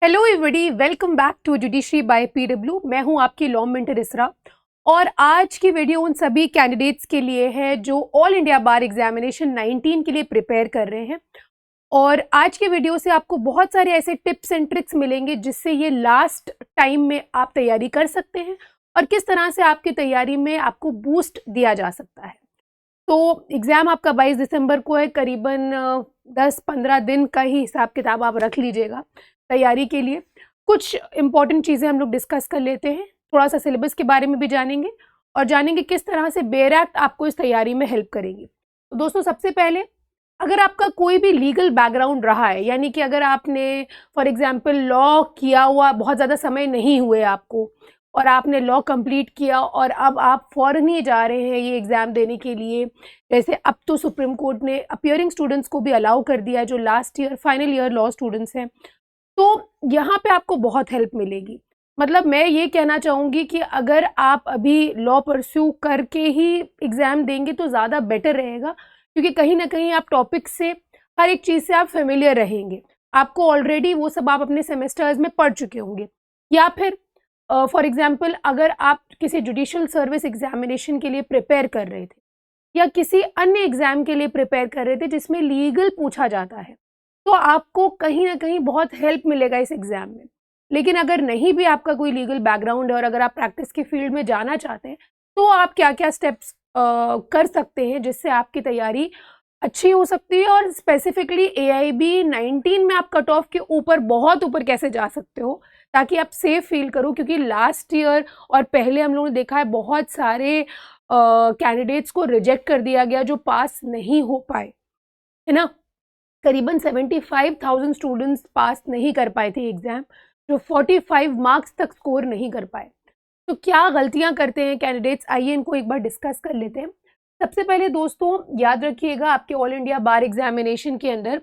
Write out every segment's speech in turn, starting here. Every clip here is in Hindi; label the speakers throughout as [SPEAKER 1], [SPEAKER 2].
[SPEAKER 1] Hello everybody, welcome back to judiciary by PW. मैं हूं आपकी लॉ मेंटर इसरा और आज की वीडियो उन सभी कैंडिडेट्स के लिए है जो ऑल इंडिया बार एग्जामिनेशन 19 के लिए प्रिपेयर कर रहे हैं। और आज के वीडियो से आपको बहुत सारे ऐसे टिप्स एंड ट्रिक्स मिलेंगे जिससे ये लास्ट टाइम में आप तैयारी कर सकते हैं और किस तरह से आपकी तैयारी में आपको बूस्ट दिया जा सकता है। तो एग्ज़ाम आपका 22 दिसंबर को है, करीबन 10-15 दिन का ही हिसाब किताब आप रख लीजिएगा तैयारी के लिए। कुछ इंपॉर्टेंट चीज़ें हम लोग डिस्कस कर लेते हैं, थोड़ा सा सिलेबस के बारे में भी जानेंगे और जानेंगे किस तरह से बेयर एक्ट आपको इस तैयारी में हेल्प करेगी। तो दोस्तों, सबसे पहले अगर आपका कोई भी लीगल बैकग्राउंड रहा है, यानी कि अगर आपने फॉर एग्जांपल लॉ किया हुआ बहुत ज़्यादा समय नहीं हुए आपको और आपने लॉ कंप्लीट किया और अब आप फ़ौरन ही जा रहे हैं ये एग्ज़ाम देने के लिए, जैसे अब तो सुप्रीम कोर्ट ने अपीयरिंग स्टूडेंट्स को भी अलाउ कर दिया है जो last year final year law students हैं, तो यहाँ पे आपको बहुत हेल्प मिलेगी। मतलब मैं ये कहना चाहूँगी कि अगर आप अभी लॉ परस्यू करके ही एग्ज़ाम देंगे तो ज़्यादा बेटर रहेगा, क्योंकि कहीं ना कहीं आप टॉपिक से, हर एक चीज़ से आप फेमिलियर रहेंगे। आपको ऑलरेडी वो सब आप अपने सेमेस्टर्स में पढ़ चुके होंगे। या फिर फॉर एग्जांपल अगर आप किसी जुडिशियल सर्विस एग्जामिनेशन के लिए प्रिपेयर कर रहे थे या किसी अन्य एग्ज़ाम के लिए प्रिपेयर कर रहे थे जिसमें लीगल पूछा जाता है, तो आपको कहीं ना कहीं बहुत हेल्प मिलेगा इस एग्ज़ाम में। लेकिन अगर नहीं भी आपका कोई लीगल बैकग्राउंड है और अगर आप प्रैक्टिस के फील्ड में जाना चाहते हैं, तो आप क्या क्या स्टेप्स कर सकते हैं जिससे आपकी तैयारी अच्छी हो सकती है। और स्पेसिफिकली AIB 19 में आप कट ऑफ के ऊपर, बहुत ऊपर कैसे जा सकते हो ताकि आप सेफ फील करो, क्योंकि लास्ट ईयर और पहले हम लोगों ने देखा है बहुत सारे कैंडिडेट्स को रिजेक्ट कर दिया गया जो पास नहीं हो पाए, है ना। करीबन 75,000 स्टूडेंट्स पास नहीं कर पाए थे एग्ज़ाम, जो 45 मार्क्स तक स्कोर नहीं कर पाए। तो क्या गलतियां करते हैं कैंडिडेट्स, आइए इनको एक बार डिस्कस कर लेते हैं। सबसे पहले दोस्तों याद रखिएगा, आपके ऑल इंडिया बार एग्जामिनेशन के अंदर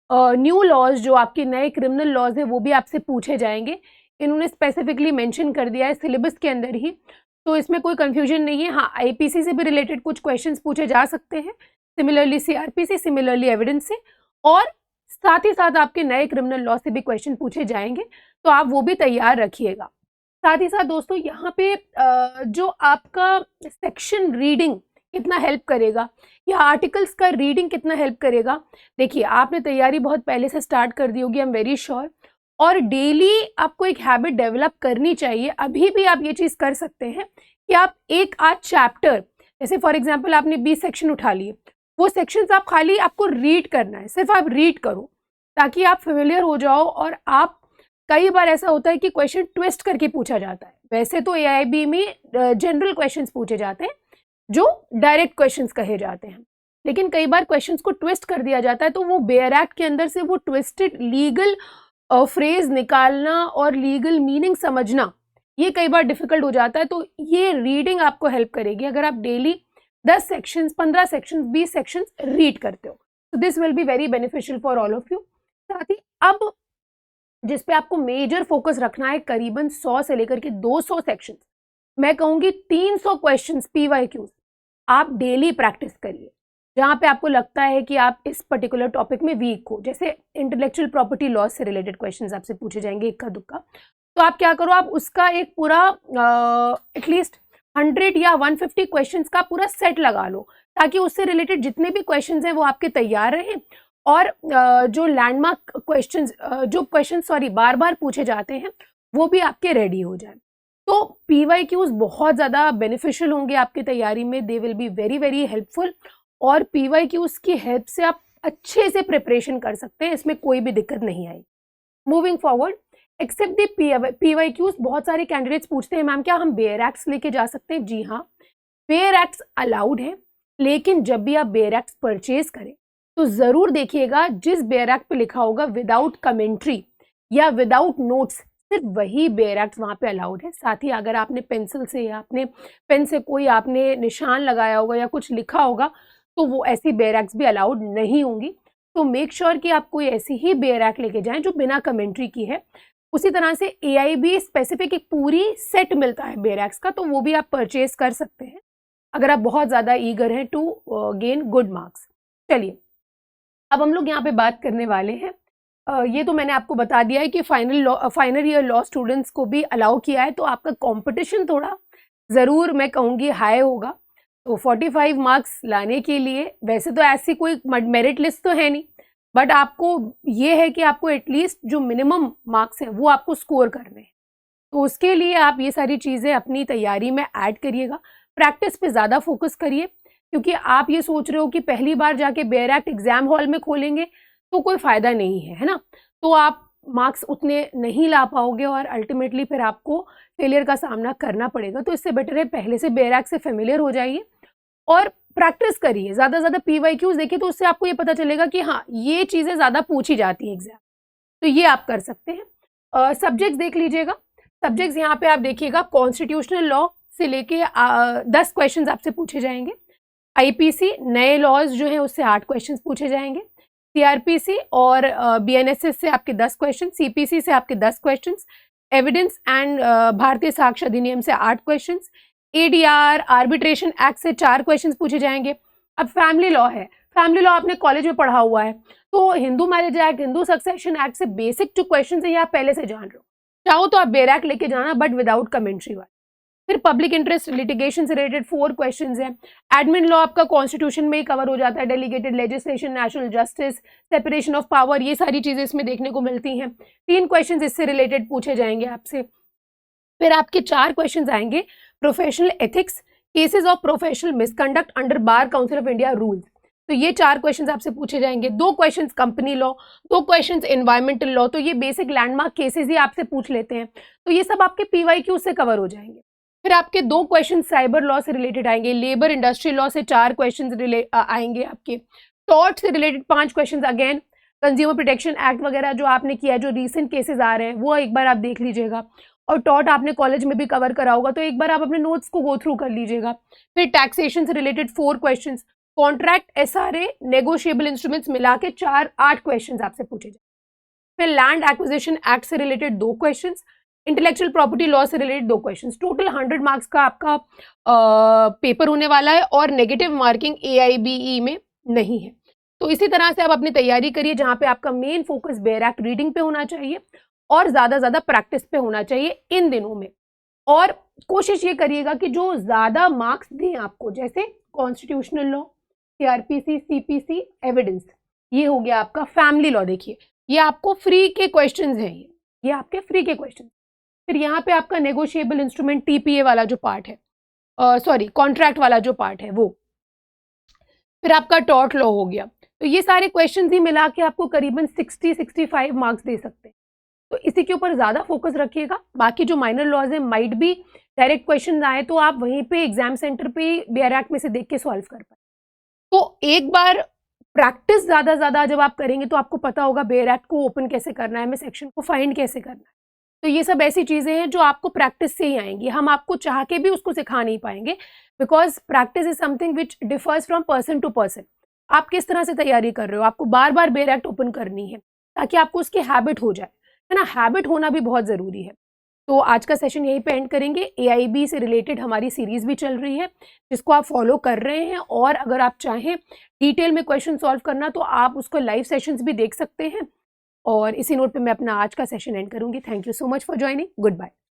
[SPEAKER 1] न्यू लॉज, जो आपके नए क्रिमिनल लॉज हैं, वो भी आपसे पूछे जाएंगे। इन्होंने स्पेसिफिकली मेंशन कर दिया है सिलेबस के अंदर ही, तो इसमें कोई कंफ्यूजन नहीं है। हाँ, IPC से भी रिलेटेड कुछ क्वेश्चंस पूछे जा सकते हैं, सिमिलरली CRP से, सिमिलरली एविडेंस से, और साथ ही साथ आपके नए क्रिमिनल लॉ से भी क्वेश्चन पूछे जाएंगे, तो आप वो भी तैयार रखिएगा। साथ ही साथ दोस्तों यहाँ पे जो आपका सेक्शन रीडिंग कितना हेल्प करेगा या आर्टिकल्स का रीडिंग कितना हेल्प करेगा, देखिए आपने तैयारी बहुत पहले से स्टार्ट कर दी होगी, आई एम वेरी श्योर, और डेली आपको एक हैबिट डेवलप करनी चाहिए। अभी भी आप ये चीज़ कर सकते हैं कि आप एक आध चैप्टर, जैसे फॉर एग्जाम्पल आपने 20 सेक्शन उठा लिए, वो सेक्शंस आप खाली आपको रीड करना है, सिर्फ आप रीड करो ताकि आप फेमिलियर हो जाओ। और आप, कई बार ऐसा होता है कि क्वेश्चन ट्विस्ट करके पूछा जाता है, वैसे तो AIB में जनरल क्वेश्चंस पूछे जाते हैं जो डायरेक्ट क्वेश्चंस कहे जाते हैं, लेकिन कई बार क्वेश्चंस को ट्विस्ट कर दिया जाता है, तो वो बेयर एक्ट के अंदर से वो ट्विस्टेड लीगल फ्रेज निकालना और लीगल मीनिंग समझना, ये कई बार डिफिकल्ट हो जाता है। तो ये रीडिंग आपको हेल्प करेगी अगर आप daily 10 sections, 15 sections, 20 sections read करते हो, तो this will be very beneficial for all of you. साथ ही अब जिस पे आपको मेजर फोकस रखना है, करीबन 100 से लेकर के 200 सेक्शंस, मैं कहूँगी 300 क्वेश्चंस PYQs आप डेली प्रैक्टिस करिए। जहाँ पे आपको लगता है कि आप इस पर्टिकुलर टॉपिक में वीक हो, जैसे इंटेलेक्चुअल प्रॉपर्टी लॉ से रिलेटेड क्वेश्चंस आपसे पूछे जाएंगे इक्का दुक्का, तो आप क्या करो, आप उसका एक पूरा एटलीस्ट 100 या 150 क्वेश्चंस का पूरा सेट लगा लो, ताकि उससे रिलेटेड जितने भी क्वेश्चंस हैं वो आपके तैयार रहें। और जो लैंडमार्क क्वेश्चंस, जो क्वेश्चन सॉरी बार बार पूछे जाते हैं, वो भी आपके रेडी हो जाए। तो PYQs बहुत ज़्यादा बेनिफिशियल होंगे आपकी तैयारी में, they will be very very helpful, और PYQs की हेल्प से आप अच्छे से प्रिपरेशन कर सकते हैं, इसमें कोई भी दिक्कत नहीं आई। Moving forward, except the PYQs, बहुत सारे कैंडिडेट्स पूछते हैं मैम क्या हम बेयर एक्ट्स लेके जा सकते हैं? जी हाँ, बेयर एक्ट्स अलाउड है, लेकिन जब भी आप बेयर एक्ट्स परचेज करें तो ज़रूर देखिएगा जिस बेयर एक्ट पे लिखा होगा विदाउट कमेंट्री या विदाउट नोट्स, सिर्फ वही बेयर एक्ट वहाँ पे अलाउड है। साथ ही अगर आपने पेंसिल से या आपने पेन से कोई आपने निशान लगाया होगा या कुछ लिखा होगा, तो वो ऐसी बेयर एक्ट्स भी अलाउड नहीं होंगी। तो मेक श्योर कि आप कोई ऐसी ही बेयर एक्ट लेके जाएं जो बिना कमेंट्री की है। उसी तरह से AIB स्पेसिफिक एक पूरी सेट मिलता है बेयर एक्ट्स का, तो वो भी आप परचेज कर सकते हैं अगर आप बहुत ज़्यादा ईगर हैं टू गेन गुड मार्क्स। चलिए अब हम लोग यहाँ पे बात करने वाले हैं ये तो मैंने आपको बता दिया है कि फाइनल ईयर लॉ स्टूडेंट्स को भी अलाउ किया है, तो आपका कंपटीशन थोड़ा ज़रूर मैं कहूँगी हाई होगा। तो 45 मार्क्स लाने के लिए वैसे तो ऐसी कोई मेरिट लिस्ट तो है नहीं, बट आपको ये है कि आपको एटलीस्ट जो मिनिमम मार्क्स हैं वो आपको स्कोर करने हैं। तो उसके लिए आप ये सारी चीज़ें अपनी तैयारी में ऐड करिएगा, प्रैक्टिस पे ज़्यादा फोकस करिए, क्योंकि आप ये सोच रहे हो कि पहली बार जाके बेयर एक्ट एग्जाम हॉल में खोलेंगे तो कोई फ़ायदा नहीं है, है ना? तो आप मार्क्स उतने नहीं ला पाओगे और अल्टीमेटली फिर आपको फेलियर का सामना करना पड़ेगा। तो इससे बेटर है पहले से बेयर एक्ट से फेमिलियर हो जाइए और प्रैक्टिस करिए, ज़्यादा से ज़्यादा PYQs देखिए, तो उससे आपको ये पता चलेगा कि हाँ, ये चीज़ें ज़्यादा पूछी जाती हैं एग्जाम, तो ये आप कर सकते हैं। सब्जेक्ट्स देख लीजिएगा, सब्जेक्ट्स यहाँ पे आप देखिएगा, कॉन्स्टिट्यूशनल लॉ से लेके 10 क्वेश्चन आपसे पूछे जाएंगे। IPC नए लॉज जो हैं उससे 8 क्वेश्चन पूछे जाएंगे। CRPC और BNSS से आपके 10 क्वेश्चन, CPC से आपके 10 क्वेश्चन, एविडेंस एंड भारतीय साक्ष्य अधिनियम से 8 क्वेश्चन, ADR आर्बिट्रेशन एक्ट से 4 क्वेश्चन पूछे जाएंगे। अब फैमिली लॉ है, फैमिली लॉ आपने कॉलेज में पढ़ा हुआ है, तो Hindu marriage act, Hindu succession act से बेसिक जो क्वेश्चन है ये आप पहले से जान रहे हो। चाहो तो आप बेयर एक्ट लेके जाना, बट विदाउट कमेंट्री वाला। फिर पब्लिक इंटरेस्ट लिटिगेशन से रिलेटेड 4 क्वेश्चंस हैं। एडमिन लॉ आपका कॉन्स्टिट्यूशन में ही कवर हो जाता है, delegated legislation, national justice, separation of power, ये सारी चीजें इसमें देखने को मिलती हैं। 3 क्वेश्चंस इससे रिलेटेड पूछे जाएंगे आपसे। फिर आपके 4 क्वेश्चंस आएंगे professional ethics, cases of professional misconduct under bar council of India rules, तो ये 4 क्वेश्चंस आपसे पूछे जाएंगे। 2 questions company law, 2 questions environmental law, तो ये बेसिक लैंडमार्क केसेस ही आपसे पूछ लेते हैं, तो ये सब आपके PYQ से कवर हो जाएंगे। फिर आपके 2 क्वेश्चन साइबर लॉ से रिलेटेड आएंगे, लेबर इंडस्ट्री लॉ से 4 क्वेश्चन आएंगे आपके, टॉर्ट से related 5 question, again consumer protection act वगैरह जो आपने किया, जो रिसेंट केसेस आ रहे हैं वो एक बार आप देख लीजिएगा, और टॉर्ट आपने कॉलेज में भी कवर करा होगा, तो एक बार आप अपने नोट्स को गो थ्रू कर लीजिएगा। फिर टैक्सेशन से related 4 question, contract, SRA, negotiable instruments मिला के 8 क्वेश्चन आपसे पूछे जाए। फिर लैंड एक्विजिशन एक्ट से related 2 question, intellectual property law से रिलेटेड 2 क्वेश्चन, टोटल 100 मार्क्स का आपका पेपर होने वाला है, और नेगेटिव मार्किंग AIBE में नहीं है। तो इसी तरह से आप अपनी तैयारी करिए, जहाँ पे आपका main focus bare act reading पे होना चाहिए और ज़्यादा प्रैक्टिस पे होना चाहिए इन दिनों में। और कोशिश ये करिएगा कि जो ज़्यादा मार्क्स दें आपको, जैसे constitutional law, CRPC, CPC, evidence, ये हो गया आपका। फैमिली लॉ देखिए, ये आपको फ्री के क्वेश्चंस हैं, ये आपके फ्री के क्वेश्चन। फिर यहाँ पे आपका नेगोशिएबल इंस्ट्रूमेंट TPA वाला जो पार्ट है, सॉरी कॉन्ट्रैक्ट वाला जो पार्ट है वो। फिर आपका टॉर्ट लॉ हो गया। तो ये सारे क्वेश्चंस ही मिला के आपको करीबन 60-65 मार्क्स दे सकते हैं, तो इसी के ऊपर ज़्यादा फोकस रखिएगा। बाकी जो माइनर लॉज है, माइट भी डायरेक्ट क्वेश्चन आए तो आप वहीं पे एग्जाम सेंटर पे बेयर एक्ट में से देख के सॉल्व कर पाए। तो एक बार प्रैक्टिस ज़्यादा जब आप करेंगे तो आपको पता होगा बेयर एक्ट को ओपन कैसे करना है, हमें सेक्शन को फाइंड कैसे करना है। तो ये सब ऐसी चीज़ें हैं जो आपको प्रैक्टिस से ही आएंगी, हम आपको चाह के भी उसको सिखा नहीं पाएंगे, because practice is something which differs from person to person. आप किस तरह से तैयारी कर रहे हो, आपको बार बार बेयर एक्ट ओपन करनी है ताकि आपको उसकी हैबिट हो जाए, है ना। हैबिट होना भी बहुत ज़रूरी है। तो आज का सेशन यहीं पे एंड करेंगे। AIB से रिलेटेड हमारी सीरीज़ भी चल रही है जिसको आप फॉलो कर रहे हैं, और अगर आप चाहें डिटेल में क्वेश्चन सॉल्व करना तो आप उसको लाइव सेशंस भी देख सकते हैं। और इसी नोट पे मैं अपना आज का सेशन एंड करूंगी। Thank you so much for joining. Good bye.